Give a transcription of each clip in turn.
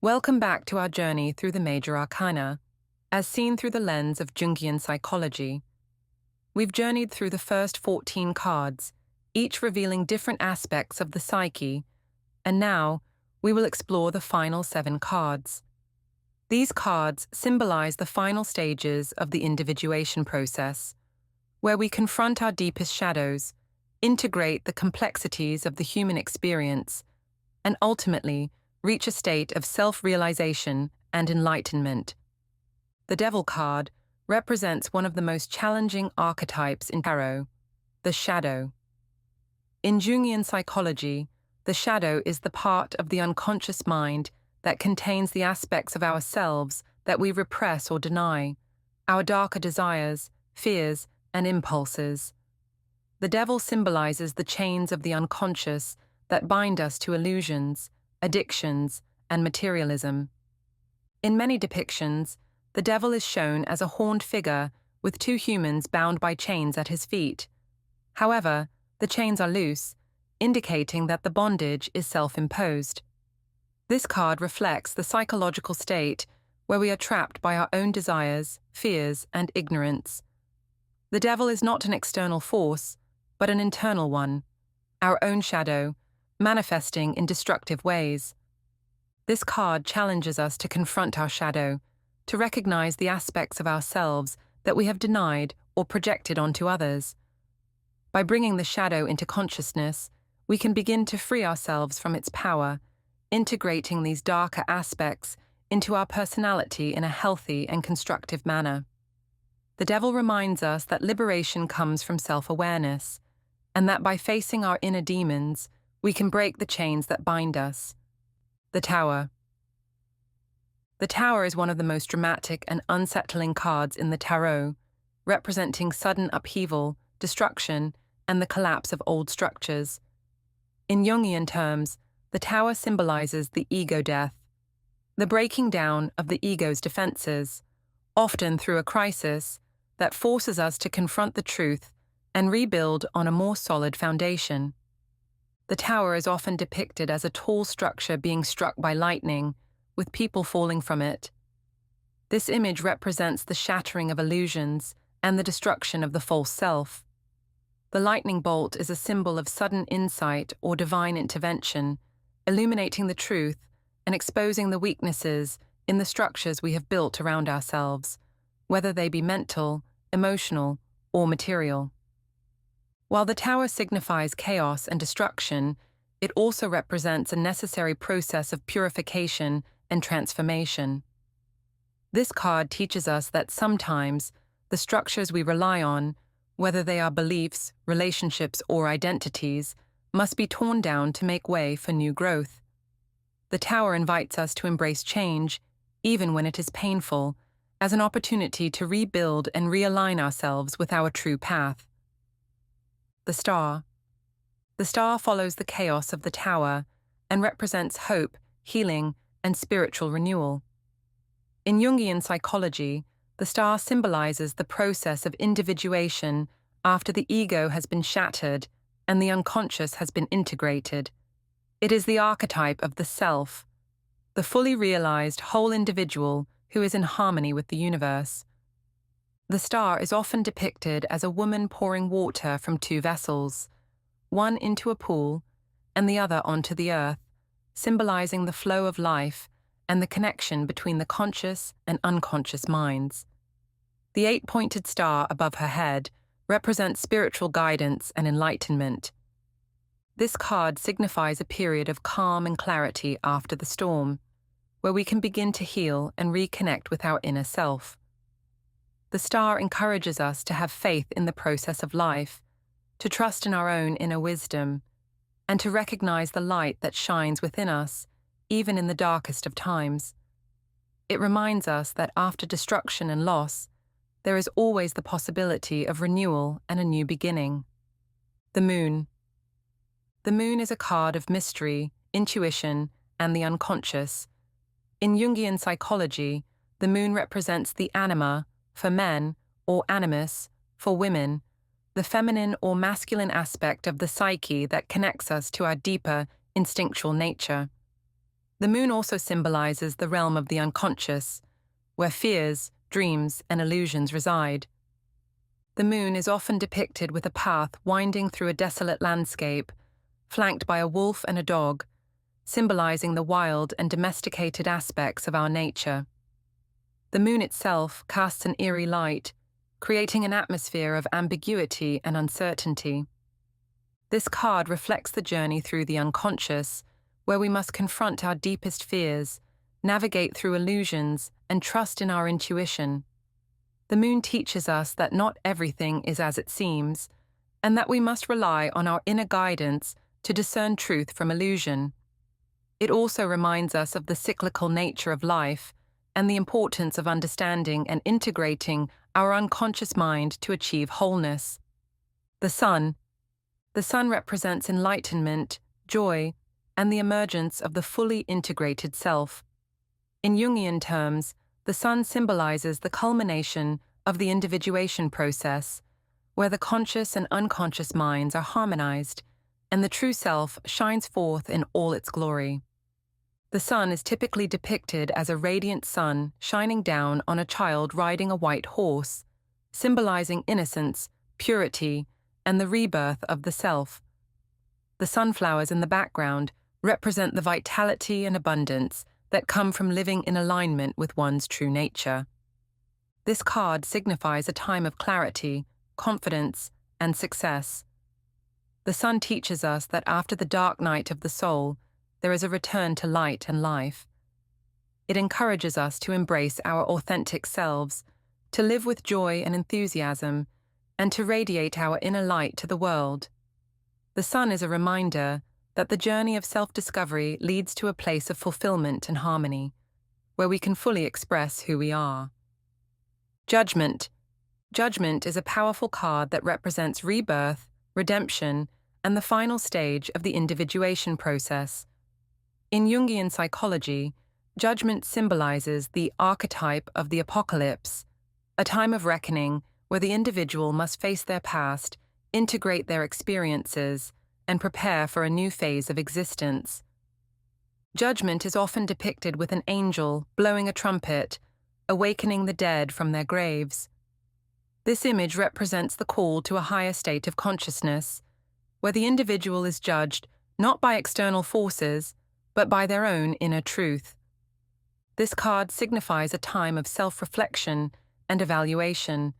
Welcome back to our journey through the Major Arcana, as seen through the lens of Jungian psychology. We've journeyed through the first 14 cards, each revealing different aspects of the psyche, and now we will explore the final 7 cards. These cards symbolize the final stages of the individuation process, where we confront our deepest shadows, integrate the complexities of the human experience, and ultimately reach a state of self-realization and enlightenment. The Devil card represents one of the most challenging archetypes in tarot, the shadow. In Jungian psychology, the shadow is the part of the unconscious mind that contains the aspects of ourselves that we repress or deny, our darker desires, fears, and impulses. The Devil symbolizes the chains of the unconscious that bind us to illusions, addictions, and materialism. In many depictions, the Devil is shown as a horned figure with 2 humans bound by chains at his feet. However, the chains are loose, indicating that the bondage is self-imposed. This card reflects the psychological state where we are trapped by our own desires, fears, and ignorance. The Devil is not an external force, but an internal one, our own shadow, manifesting in destructive ways. This card challenges us to confront our shadow, to recognize the aspects of ourselves that we have denied or projected onto others. By bringing the shadow into consciousness, we can begin to free ourselves from its power, integrating these darker aspects into our personality in a healthy and constructive manner. The Devil reminds us that liberation comes from self-awareness, and that by facing our inner demons, we can break the chains that bind us. The Tower. The Tower is one of the most dramatic and unsettling cards in the tarot, representing sudden upheaval, destruction, and the collapse of old structures. In Jungian terms, the Tower symbolizes the ego death, the breaking down of the ego's defenses, often through a crisis that forces us to confront the truth and rebuild on a more solid foundation. The Tower is often depicted as a tall structure being struck by lightning, with people falling from it. This image represents the shattering of illusions and the destruction of the false self. The lightning bolt is a symbol of sudden insight or divine intervention, illuminating the truth and exposing the weaknesses in the structures we have built around ourselves, whether they be mental, emotional, or material. While the Tower signifies chaos and destruction, it also represents a necessary process of purification and transformation. This card teaches us that sometimes the structures we rely on, whether they are beliefs, relationships, or identities, must be torn down to make way for new growth. The Tower invites us to embrace change, even when it is painful, as an opportunity to rebuild and realign ourselves with our true path. The Star. The Star follows the chaos of the Tower and represents hope, healing, and spiritual renewal. In Jungian psychology, the Star symbolizes the process of individuation after the ego has been shattered and the unconscious has been integrated. It is the archetype of the self, the fully realized whole individual who is in harmony with the universe. The Star is often depicted as a woman pouring water from 2 vessels, one into a pool and the other onto the earth, symbolizing the flow of life and the connection between the conscious and unconscious minds. The 8-pointed star above her head represents spiritual guidance and enlightenment. This card signifies a period of calm and clarity after the storm, where we can begin to heal and reconnect with our inner self. The Star encourages us to have faith in the process of life, to trust in our own inner wisdom, and to recognize the light that shines within us, even in the darkest of times. It reminds us that after destruction and loss, there is always the possibility of renewal and a new beginning. The Moon. The Moon is a card of mystery, intuition, and the unconscious. In Jungian psychology, the Moon represents the anima, for men, or animus, for women, the feminine or masculine aspect of the psyche that connects us to our deeper, instinctual nature. The moon also symbolizes the realm of the unconscious, where fears, dreams, and illusions reside. The moon is often depicted with a path winding through a desolate landscape, flanked by a wolf and a dog, symbolizing the wild and domesticated aspects of our nature. The moon itself casts an eerie light, creating an atmosphere of ambiguity and uncertainty. This card reflects the journey through the unconscious, where we must confront our deepest fears, navigate through illusions, and trust in our intuition. The moon teaches us that not everything is as it seems, and that we must rely on our inner guidance to discern truth from illusion. It also reminds us of the cyclical nature of life and the importance of understanding and integrating our unconscious mind to achieve wholeness. The sun. The sun represents enlightenment, joy, and the emergence of the fully integrated self. In Jungian terms, the sun symbolizes the culmination of the individuation process, where the conscious and unconscious minds are harmonized, and the true self shines forth in all its glory. The sun is typically depicted as a radiant sun shining down on a child riding a white horse, symbolizing innocence, purity, and the rebirth of the self. The sunflowers in the background represent the vitality and abundance that come from living in alignment with one's true nature. This card signifies a time of clarity, confidence, and success. The sun teaches us that after the dark night of the soul, there is a return to light and life. It encourages us to embrace our authentic selves, to live with joy and enthusiasm, and to radiate our inner light to the world. The sun is a reminder that the journey of self-discovery leads to a place of fulfillment and harmony, where we can fully express who we are. Judgment. Judgment is a powerful card that represents rebirth, redemption, and the final stage of the individuation process. In Jungian psychology, judgment symbolizes the archetype of the apocalypse, a time of reckoning where the individual must face their past, integrate their experiences, and prepare for a new phase of existence. Judgment is often depicted with an angel blowing a trumpet, awakening the dead from their graves. This image represents the call to a higher state of consciousness, where the individual is judged not by external forces, but by their own inner truth. This card signifies a time of self-reflection and evaluation,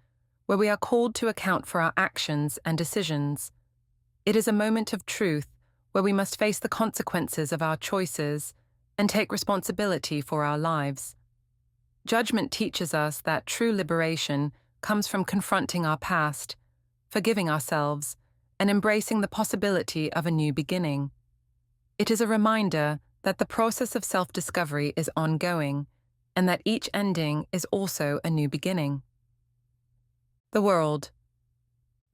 where we are called to account for our actions and decisions. It is a moment of truth where we must face the consequences of our choices and take responsibility for our lives. Judgment teaches us that true liberation comes from confronting our past, forgiving ourselves, and embracing the possibility of a new beginning. It is a reminder that the process of self-discovery is ongoing, and that each ending is also a new beginning. The World.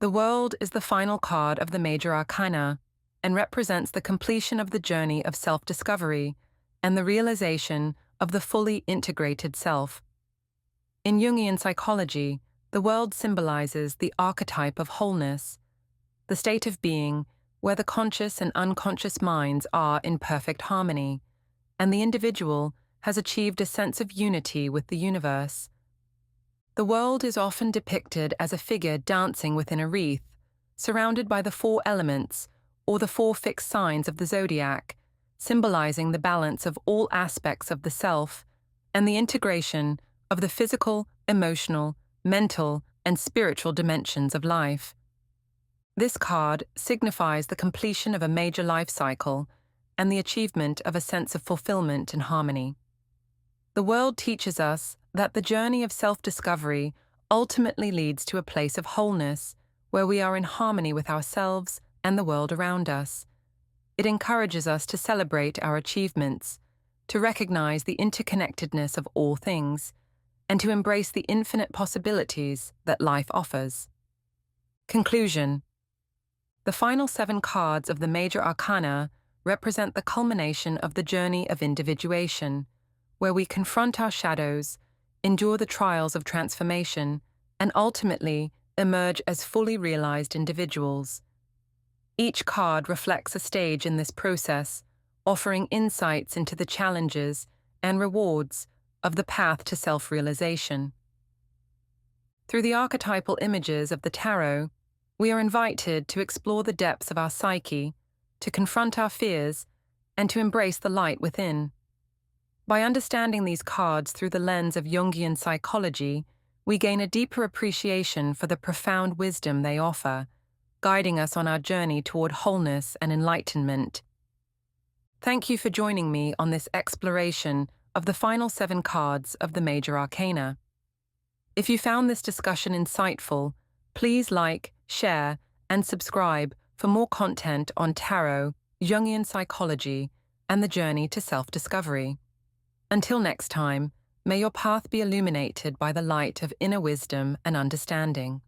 The World is the final card of the Major Arcana and represents the completion of the journey of self-discovery and the realization of the fully integrated self. In Jungian psychology, the world symbolizes the archetype of wholeness, the state of being where the conscious and unconscious minds are in perfect harmony, and the individual has achieved a sense of unity with the universe. The world is often depicted as a figure dancing within a wreath, surrounded by the four elements, or the four fixed signs of the zodiac, symbolizing the balance of all aspects of the self and the integration of the physical, emotional, mental, and spiritual dimensions of life. This card signifies the completion of a major life cycle and the achievement of a sense of fulfillment and harmony. The world teaches us that the journey of self-discovery ultimately leads to a place of wholeness, where we are in harmony with ourselves and the world around us. It encourages us to celebrate our achievements, to recognize the interconnectedness of all things, and to embrace the infinite possibilities that life offers. Conclusion. The final 7 cards of the Major Arcana represent the culmination of the journey of individuation, where we confront our shadows, endure the trials of transformation, and ultimately emerge as fully realized individuals. Each card reflects a stage in this process, offering insights into the challenges and rewards of the path to self-realization. Through the archetypal images of the tarot, we are invited to explore the depths of our psyche, to confront our fears, and to embrace the light within. By understanding these cards through the lens of Jungian psychology, we gain a deeper appreciation for the profound wisdom they offer, guiding us on our journey toward wholeness and enlightenment. Thank you for joining me on this exploration of the final 7 cards of the Major Arcana. If you found this discussion insightful, please like, share, and subscribe for more content on tarot, Jungian psychology, and the journey to self-discovery. Until next time, may your path be illuminated by the light of inner wisdom and understanding.